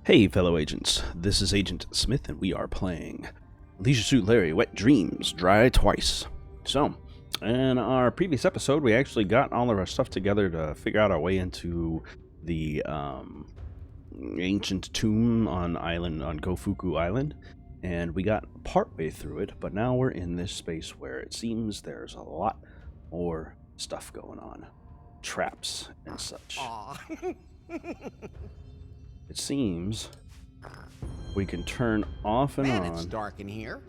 Hey fellow agents, this is Agent Smith and we are playing Leisure Suit Larry Wet Dreams Dry Twice. So, in our previous episode we actually got all of our stuff together to figure out our way into the ancient tomb on Gofuku Island, and we got partway through it, but now we're in this space where it seems there's a lot more stuff going on. Traps and such. It seems we can turn off and on. It's dark in here.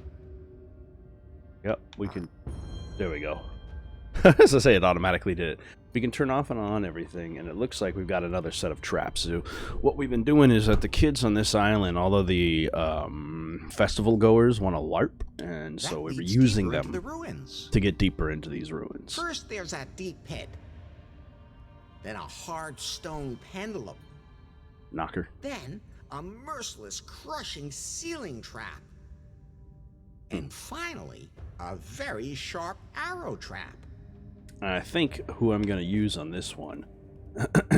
Yep, we can. There we go. As I say, it automatically did it. We can turn off and on everything, and it looks like we've got another set of traps. So what we've been doing is that the kids on this island, all of the festival goers want to LARP, and so we were using them to get deeper into these ruins. First, there's that deep pit. Then a hard stone pendulum. Knocker. Then a merciless, crushing ceiling trap. And finally, a very sharp arrow trap. I think who I'm going to use on this one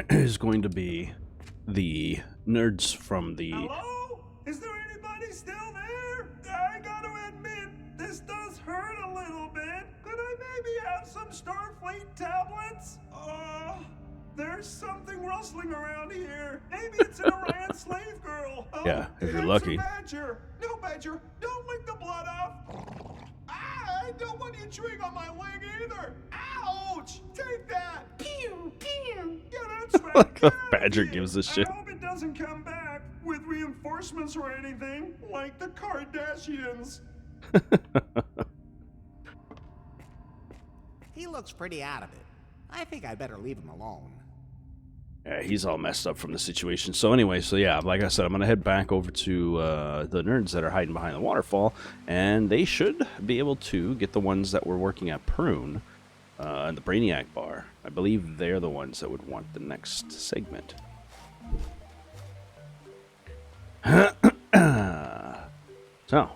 is going to be the nerds from the... Hello? Is there anybody still there? I gotta admit, this does hurt a little bit. Could I maybe have some Starfleet tablets? There's something rustling around here. Maybe it's an Orion slave girl. Yeah, if you're lucky. Badger. No, Badger, don't lick the blood off. I don't want you chewing on my leg either. Ouch! Take that. Pew, pew. Get it, Like the Badger gives a shit. I hope it doesn't come back with reinforcements or anything, like the Kardashians. He looks pretty out of it. I think I better leave him alone. Yeah, he's all messed up from the situation. So anyway, yeah, like I said, I'm going to head back over to the nerds that are hiding behind the waterfall, and they should be able to get the ones that were working at Prune and the Brainiac Bar. I believe they're the ones that would want the next segment. So.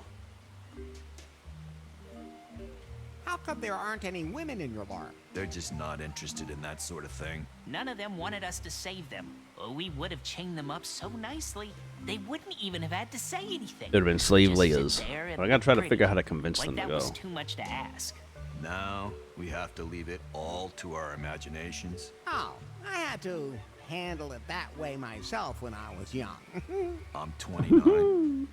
How come there aren't any women in your LARP? They're just not interested in that sort of thing. None of them wanted us to save them. Or we would have chained them up so nicely, they wouldn't even have had to say anything. There'd have been slave Just layers. sit there and But I gotta try to look figure out how pretty. to convince them to That go. was too much to ask. Now, we have to leave it all to our imaginations. Oh, I had to handle it that way myself when I was young. I'm 29.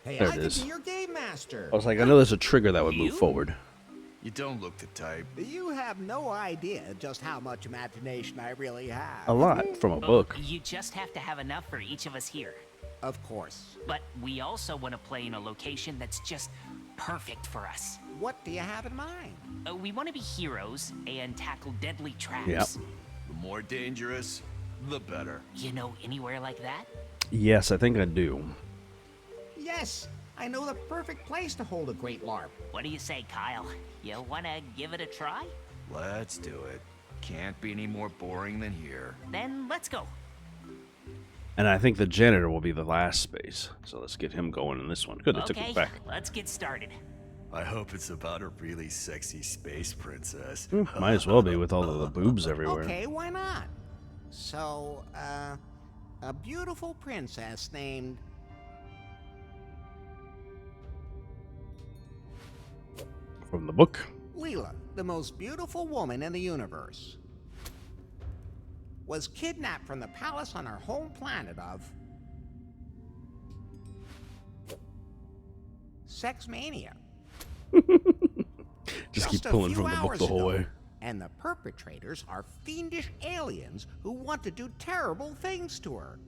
Hey, There I it could is. be your game master. I was like, I know there's a trigger that would move You? forward. You don't look the type. You have no idea just how much imagination I really have. A lot from a book. You just have to have enough for each of us here. Of course. But we also want to play in a location that's just perfect for us. What do you have in mind? We want to be heroes and tackle deadly traps. Yep. The more dangerous, the better. You know anywhere like that? Yes, I think I do. Yes, I know the perfect place to hold a great LARP. What do you say, Kyle? You want to give it a try? Let's do it. Can't be any more boring than here. Then let's go. And I think the janitor will be the last space. So let's get him going in this one. Good, they took Okay, it back. let's get started. I hope it's about a really sexy space princess. Might as well be with all of the boobs everywhere. Okay, why not? So, a beautiful princess named... From the book. Leela, the most beautiful woman in the universe, was kidnapped from the palace on her home planet of... Sex Mania. Just keep a pulling few from the book hours the whole ago, way. And the perpetrators are fiendish aliens who want to do terrible things to her.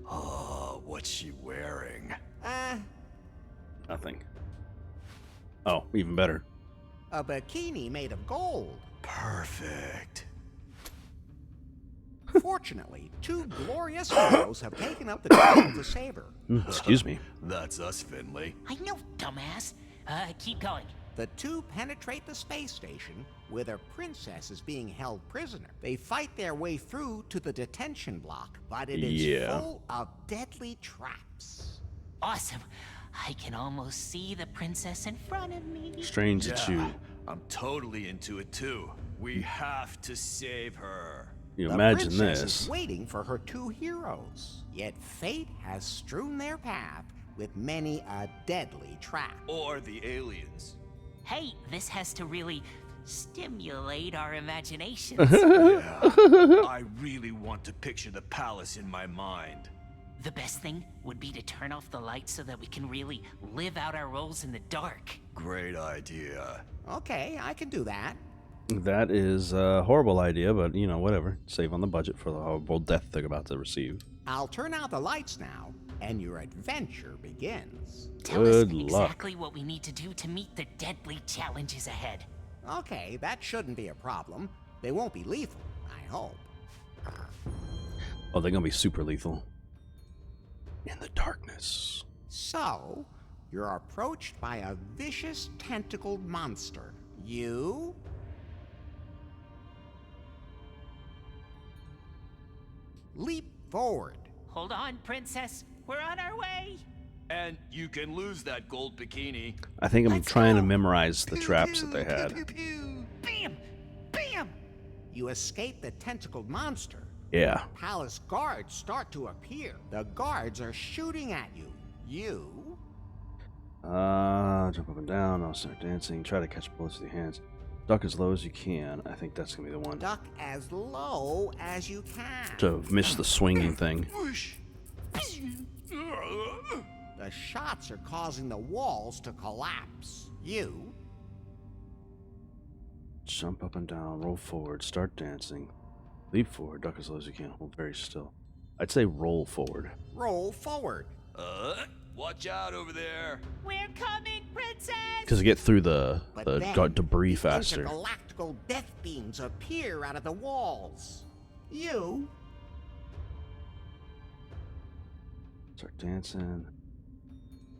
Oh, what's she wearing? Nothing. Oh, even better. A bikini made of gold. Perfect. Fortunately, two glorious heroes have taken up the battle to save her. Excuse me. That's us, Finley. I know, dumbass. Keep going. The two penetrate the space station, where their princess is being held prisoner. They fight their way through to the detention block, but it is full of deadly traps. Awesome. I can almost see the princess in front of me. Strange that you... I'm totally into it too. We have to save her. You The imagine princess this. is waiting for her two heroes. Yet fate has strewn their path with many a deadly trap. Or the aliens. Hey, this has to really stimulate our imaginations. Yeah, I really want to picture the palace in my mind. The best thing would be to turn off the lights so that we can really live out our roles in the dark. Great idea. Okay, I can do that. That is a horrible idea, but you know, whatever. Save on the budget for the horrible death they're about to receive. I'll turn out the lights now, and your adventure begins. Tell us Good luck. exactly what we need to do to meet the deadly challenges ahead. Okay, that shouldn't be a problem. They won't be lethal, I hope. Oh, they're gonna be super lethal. In the darkness. So, you're approached by a vicious tentacled monster. You? Leap forward. Hold on, princess. We're on our way. And you can lose that gold bikini. I think I'm Let's trying to go. memorize the Pew, traps pew, that they pew, had. pew, pew. Bam! Bam! You escape the tentacled monster. Yeah. Palace guards start to appear. The guards are shooting at you. You? Jump up and down. I'll start dancing. Try to catch bullets with your hands. Duck as low as you can. I think that's gonna be the one. Duck as low as you can. To miss the swinging thing. Whoosh. The shots are causing the walls to collapse. You? Jump up and down. Roll forward. Start dancing. Leap forward. Duck as low as you can. Hold very still. I'd say roll forward. Roll forward. Watch out over there. We're coming, princess! Because you get through the But then, debris faster. intergalactical death beams appear out of the walls. You? Start dancing.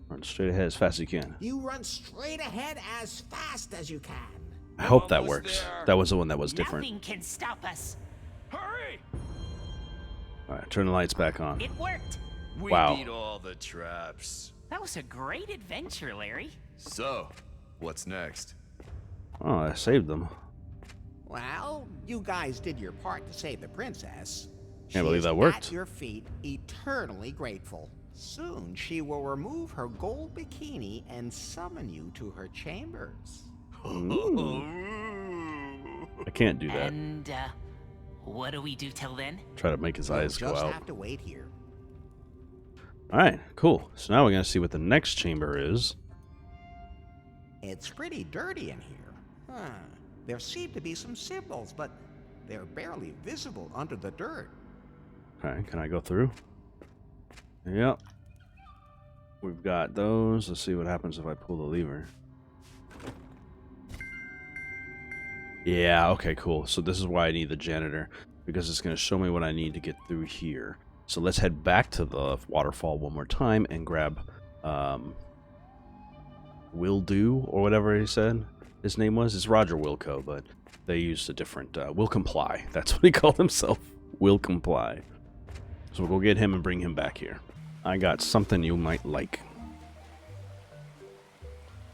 Run straight ahead as fast as you can. You run straight ahead as fast as you can. I hope that Almost works. there. That was the one that was different. Nothing can stop us. Hurry! Alright, turn the lights back on. It worked. We Wow. beat all the traps. That was a great adventure, Larry. So, what's next? Oh, I saved them. Well, you guys did your part to save the princess. Can't believe She's that worked. At your feet, eternally grateful. Soon she will remove her gold bikini and summon you to her chambers. I can't do that. And, what do we do till then? Try to make his eyes You'll go just out. have to wait here. Alright, cool. So now we're going to see what the next chamber is. It's pretty dirty in here. Huh. There seem to be some symbols, but they're barely visible under the dirt. Alright, can I go through? Yep. We've got those. Let's see what happens if I pull the lever. Yeah, okay, cool. So this is why I need the janitor, because it's going to show me what I need to get through here. So let's head back to the waterfall one more time and grab Will Do, or whatever he said his name was. It's Roger Wilco, but they used a different Will Comply. That's what he called himself. Will Comply. So we'll go get him and bring him back here. I got something you might like.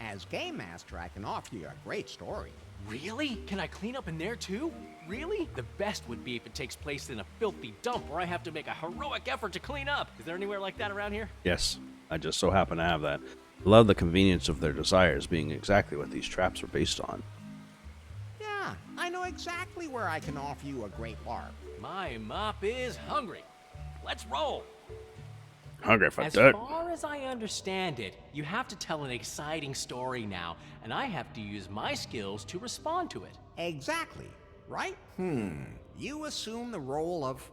As Game Master, I can offer you a great story. Really? Can I clean up in there too? Really? The best would be if it takes place in a filthy dump where I have to make a heroic effort to clean up. Is there anywhere like that around here? Yes, I just so happen to have that. Love the convenience of their desires being exactly what these traps are based on. Yeah, I know exactly where I can offer you a great LARP. My mop is hungry. Let's roll. Hungry for As dirt. far as I understand it, you have to tell an exciting story now, and I have to use my skills to respond to it. Exactly, right? You assume the role of...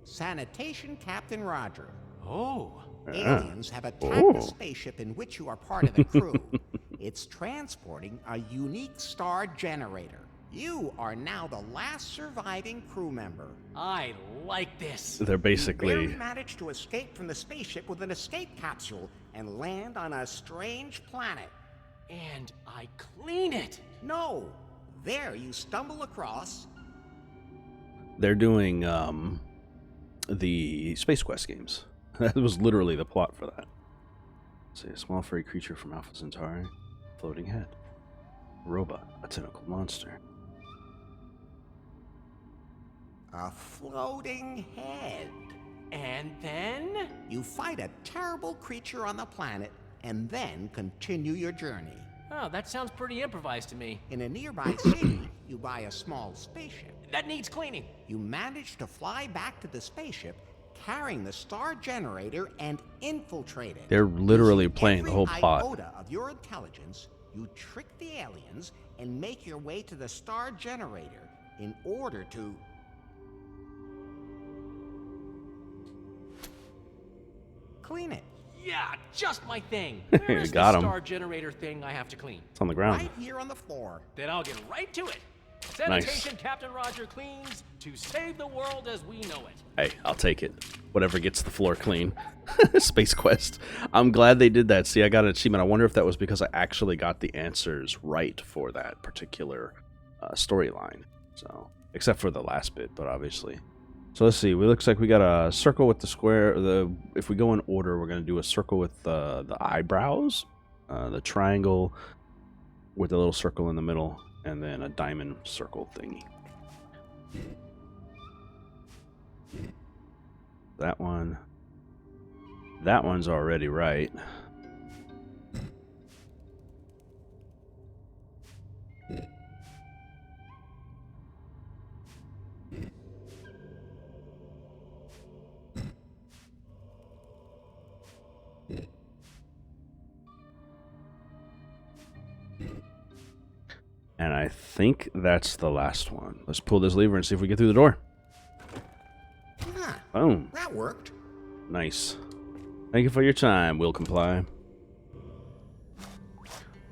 Sanitation Captain Roger. Oh. Aliens have attacked the spaceship in which you are part of the crew. It's transporting a unique star generator. You are now the last surviving crew member. I like this. They're You basically... barely managed to escape from the spaceship with an escape capsule and land on a strange planet. And I clean it. No, there you stumble across... They're doing the Space Quest games. That was literally the plot for that. Let's see, a small furry creature from Alpha Centauri. Floating head. Robot. A tentacle monster. A floating head. And then? You fight a terrible creature on the planet and then continue your journey. Oh, that sounds pretty improvised to me. In a nearby city, you buy a small spaceship. That needs cleaning. You manage to fly back to the spaceship, carrying the star generator and infiltrate it. They're literally Using playing the whole every plot. iota of your intelligence, you trick the aliens and make your way to the star generator in order to... clean it. Yeah, just my thing. Where is Got the 'em. star generator thing I have to clean? It's on the ground. Right here on the floor. Then I'll get right to it. Sanitation Captain Roger cleans to save the world as we know it. Hey, I'll take it. Whatever gets the floor clean. Space Quest. I'm glad they did that. See, I got an achievement. I wonder if that was because I actually got the answers right for that particular storyline. So, except for the last bit, but obviously. So let's see. It looks like we got a circle with the square. If we go in order, we're going to do a circle with the eyebrows, the triangle with a little circle in the middle, and then a diamond circle thingy. That one. That one's already right. And I think that's the last one. Let's pull this lever and see if we get through the door. Huh, Boom. that worked. Nice. Thank you for your time. We'll comply.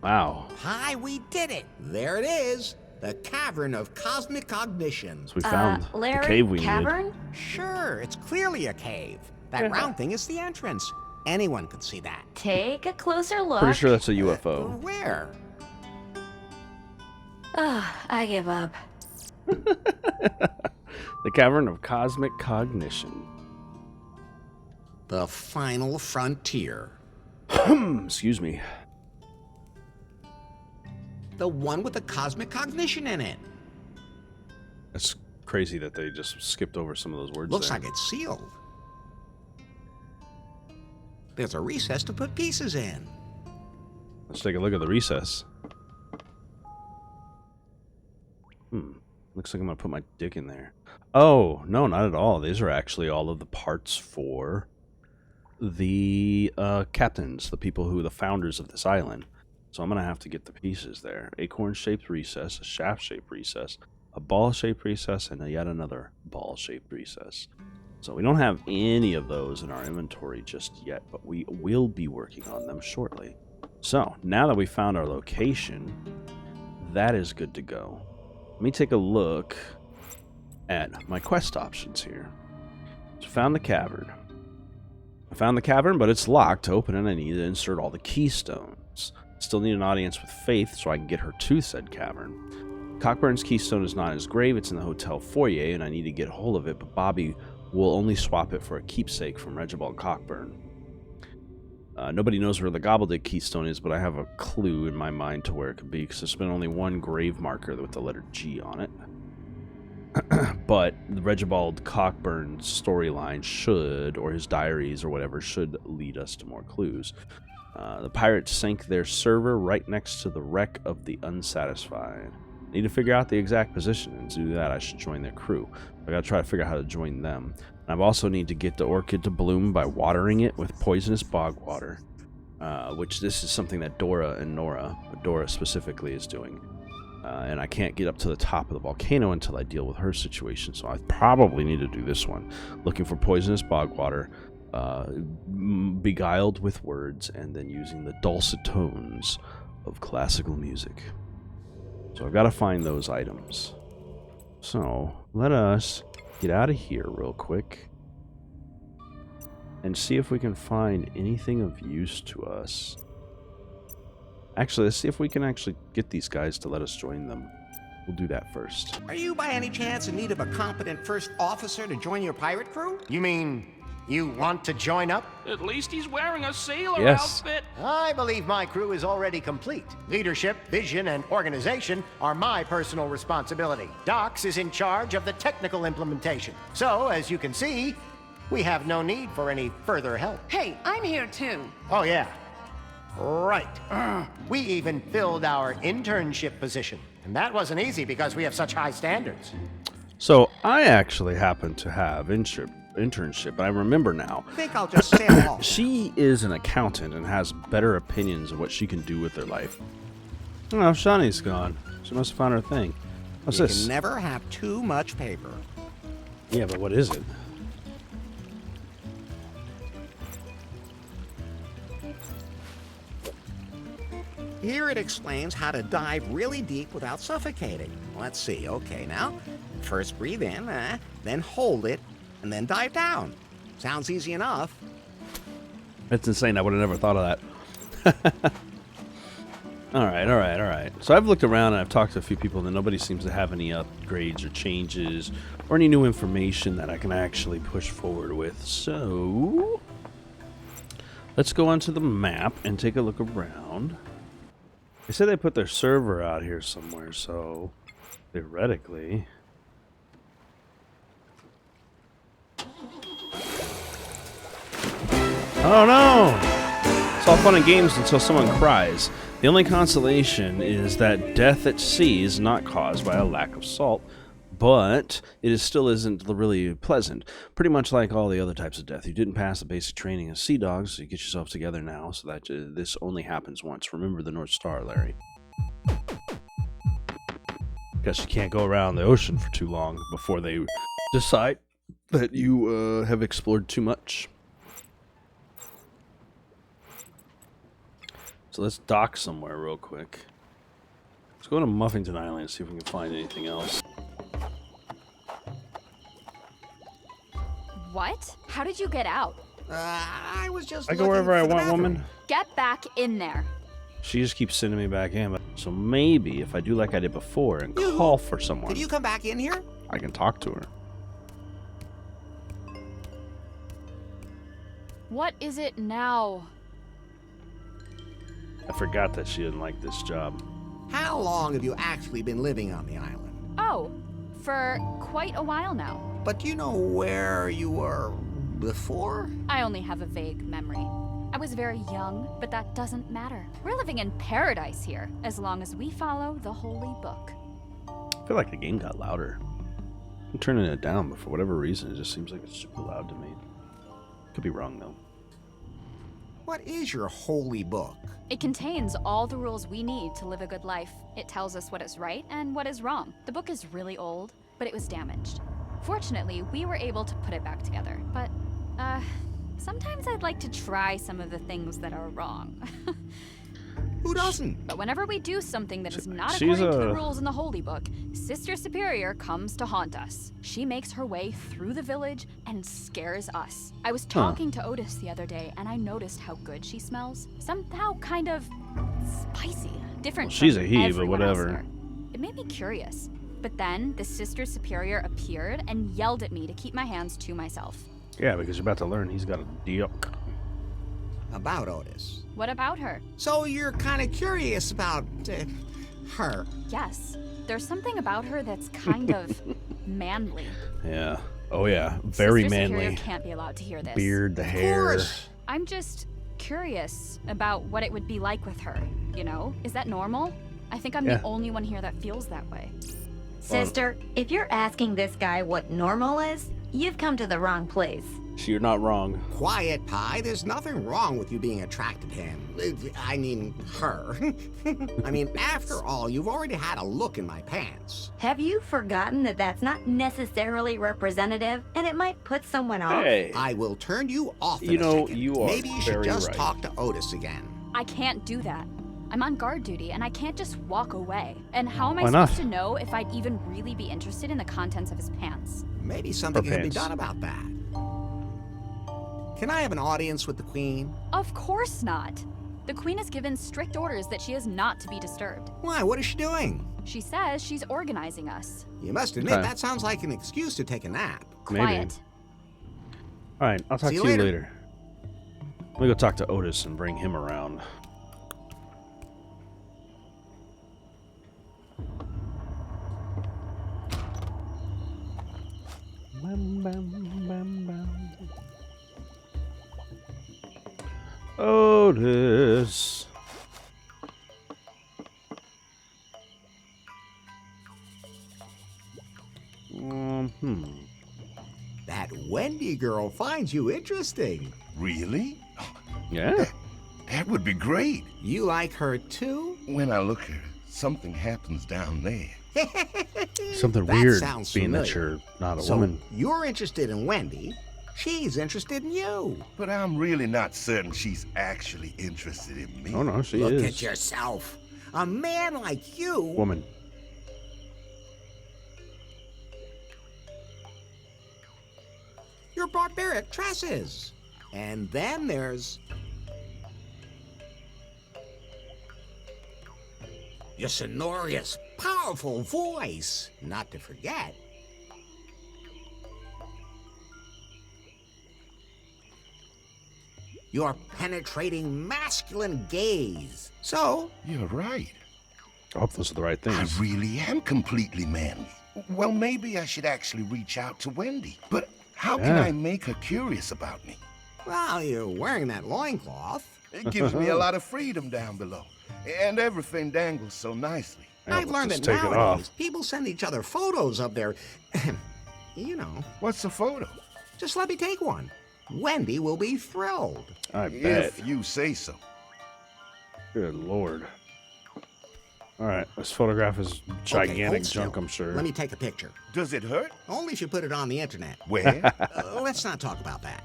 Wow. Hi, we did it. There it is. The Cavern of Cosmic Cognition. So we found the Larry, cave we needed. cavern? Sure, it's clearly a cave. That round thing is the entrance. Anyone could see that. Take a closer look. Pretty sure that's a UFO. Where? I give up. The Cavern of Cosmic Cognition. The final frontier. Excuse me. The one with the cosmic cognition in it. It's crazy that they just skipped over some of those words. Looks there. like it's sealed. There's a recess to put pieces in. Let's take a look at the recess. Looks like I'm going to put my dick in there. Oh, no, not at all. These are actually all of the parts for the captains, the people who are the founders of this island. So I'm going to have to get the pieces there. Acorn-shaped recess, a shaft-shaped recess, a ball-shaped recess, and yet another ball-shaped recess. So we don't have any of those in our inventory just yet, but we will be working on them shortly. So now that we found our location, that is good to go. Let me take a look at my quest options here. So found the cavern. I found the cavern, but it's locked. To open it, I need to insert all the keystones. Still need an audience with Faith so I can get her to said cavern. Cockburn's keystone is not in his grave. It's in the hotel foyer, and I need to get hold of it, but Bobby will only swap it for a keepsake from Reginald Cockburn. Nobody knows where the Gobbledygook keystone is, but I have a clue in my mind to where it could be, because there's been only one grave marker with the letter G on it. But the Reginald Cockburn storyline should, or his diaries or whatever, should lead us to more clues. The pirates sank their server right next to the wreck of the Unsatisfied. Need to figure out the exact position, and to do that I should join their crew. I gotta try to figure out how to join them. And I also need to get the orchid to bloom by watering it with poisonous bog water, which this is something that Dora and Nora, but Dora specifically, is doing. And I can't get up to the top of the volcano until I deal with her situation, so I probably need to do this one. Looking for poisonous bog water, beguiled with words, and then using the dulcet tones of classical music. So I've got to find those items. So let us get out of here real quick and see if we can find anything of use to us. Actually, let's see if we can actually get these guys to let us join them. We'll do that first. Are you by any chance in need of a competent first officer to join your pirate crew? You mean You want to join up? At least he's wearing a sailor Yes. outfit. I believe my crew is already complete. Leadership, vision, and organization are my personal responsibility. Docs is in charge of the technical implementation. So, as you can see, we have no need for any further help. Hey, I'm here too. Oh, yeah. Right. We even filled our internship position. And that wasn't easy because we have such high standards. So I actually happen to have internship, but I remember now. I think I'll just sail off. She is an accountant and has better opinions of what she can do with her life. Oh, Shawnee's gone. She must have found her thing. What's You this? can never have too much paper. Yeah, but what is it? Here it explains how to dive really deep without suffocating. Let's see. Okay, now, first breathe in, then hold it, and then dive down. Sounds easy enough. That's insane. I would have never thought of that. All right. So I've looked around and I've talked to a few people, and nobody seems to have any upgrades or changes or any new information that I can actually push forward with. So let's go onto the map and take a look around. They said they put their server out here somewhere, so theoretically. Oh no! It's all fun and games until someone cries. The only consolation is that death at sea is not caused by a lack of salt, but still isn't really pleasant. Pretty much like all the other types of death. You didn't pass the basic training of sea dogs, so you get yourself together now, so that this only happens once. Remember the North Star, Larry. Guess you can't go around the ocean for too long before they decide that you have explored too much. So let's dock somewhere real quick. Let's go to Muffington Island and see if we can find anything else. What? How did you get out? I was just I go wherever I want, woman. Get back in there. She just keeps sending me back in. So maybe if I do like I did before and call for someone, Did you come back in here? I can talk to her. What is it now? I forgot that she didn't like this job. How long have you actually been living on the island? Oh, for quite a while now. But do you know where you were before? I only have a vague memory. I was very young, but that doesn't matter. We're living in paradise here, as long as we follow the holy book. I feel like the game got louder. I'm turning it down, but for whatever reason, it just seems like it's super loud to me. Could be wrong, though. What is your holy book? It contains all the rules we need to live a good life. It tells us what is right and what is wrong. The book is really old, but it was damaged. Fortunately, we were able to put it back together, but, sometimes I'd like to try some of the things that are wrong. Who doesn't? But whenever we do something that is not She's according to the rules in the Holy Book, Sister Superior comes to haunt us. She makes her way through the village and scares us. I was talking to Otis the other day, and I noticed how good she smells. Somehow kind of spicy. Different Well, she's from a he, but everyone else whatever. here. It made me curious. But then the Sister Superior appeared and yelled at me to keep my hands to myself. Yeah, because you're about to learn he's got a deal. About Otis. What about her? So you're kind of curious about her. Yes, there's something about her that's kind of manly. Yeah. Oh, yeah. Very Sister manly. Superior can't be allowed to hear this. Beard, the Of hair. course. I'm just curious about what it would be like with her, you know? Is that normal? I think I'm Yeah. the only one here that feels that way. Sister, if you're asking this guy what normal is, you've come to the wrong place. So you're not wrong. Quiet, Pie. There's nothing wrong with you being attracted to him. I mean, her. I mean, after all, you've already had a look in my pants. Have you forgotten that that's not necessarily representative, and it might put someone off? Hey. I will turn you off in You a know, second. you are Maybe you should very just right. talk to Otis again. I can't do that. I'm on guard duty, and I can't just walk away. And how am I Why not? supposed to know if I'd even really be interested in the contents of his pants? Maybe something can be pants. done about that. Can I have an audience with the Queen? Of course not. The Queen has given strict orders that she is not to be disturbed. Why? What is she doing? She says she's organizing us. You must admit, Okay. that sounds like an excuse to take a nap. Maybe. Quiet. Alright, I'll talk to you later. Let me go talk to Otis and bring him around. Bam, bam, bam, bam. Otis. That Wendy girl finds you interesting. Really? Yeah. That would be great. You like her too? When I look at her, something happens down there. Something That weird, sounds being that familiar. you're not a So woman. you're interested in Wendy. She's interested in you. But I'm really not certain she's actually interested in me. Oh no, she Look is. at yourself. A man like you. Woman. Your barbaric tresses. And then there's your sonorous, powerful voice. Not to forget. Your penetrating masculine gaze. So, You're right. I hope those are the right I things. really am completely manly. Well, maybe I should actually reach out to Wendy. But how can Yeah. I make her curious about me? well, you're wearing that loincloth. It gives me a lot of freedom down below. And everything dangles so nicely. Yeah, I've learned just that take it nowadays off. people send each other photos of their, you know. What's the photo? Just let me take one. Wendy will be thrilled. I bet. If you say so. Good lord. Alright, this photograph is gigantic hold still. junk, I'm sure. Let me take a picture. Does it hurt? Only if you put it on the internet. Where? Let's not talk about that.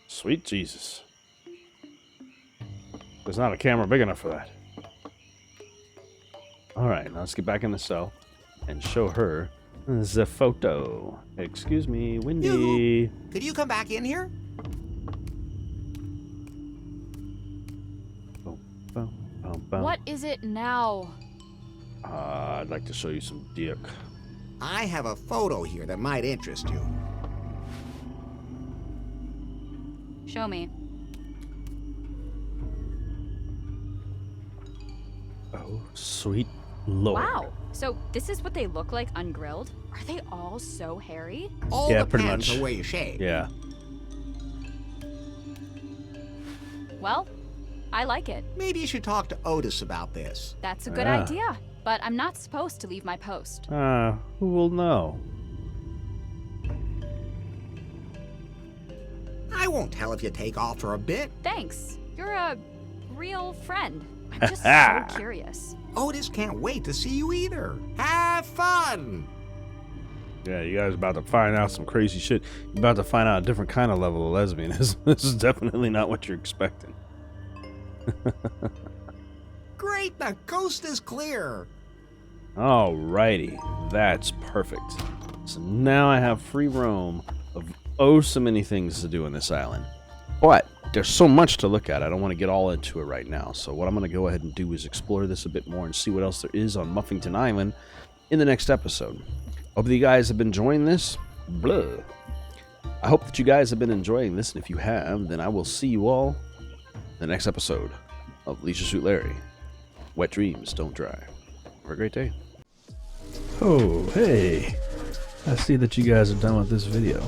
Sweet Jesus. There's not a camera big enough for that. Alright, now let's get back in the cell and show her the photo. Excuse me, Wendy. Yoo-hoo. Could you come back in here? Boom, boom, boom, boom. What is it now? I'd like to show you some dick. I have a photo here that might interest you. Show me. Oh, sweet lord. Wow. So this is what they look like ungrilled? Are they all so hairy? All Yeah, the pretty depends much. on where you shave. Yeah. Well, I like it. Maybe you should talk to Otis about this. That's a good Yeah. idea. But I'm not supposed to leave my post. Who will know? I won't tell if you take off for a bit. Thanks. You're a real friend. I'm just so curious. Otis can't wait to see you either. Have fun! Yeah, you guys are about to find out some crazy shit. You're about to find out a different kind of level of lesbianism. This is definitely not what you're expecting. Great, the coast is clear. Alrighty, that's perfect. So now I have free roam of oh so many things to do on this island. But there's so much to look at, I don't want to get all into it right now. So what I'm going to go ahead and do is explore this a bit more and see what else there is on Muffington Island in the next episode. Hope that you guys have been enjoying this. Blah. I hope that you guys have been enjoying this, and if you have, then I will see you all in the next episode of Leisure Suit Larry. Wet dreams don't dry. Have a great day. Oh, hey. I see that you guys are done with this video.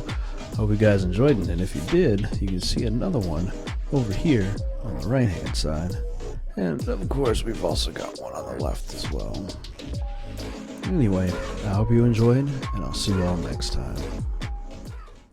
Hope you guys enjoyed it, and if you did, you can see another one over here on the right hand side. And of course, we've also got one on the left as well. Anyway, I hope you enjoyed, and I'll see you all next time.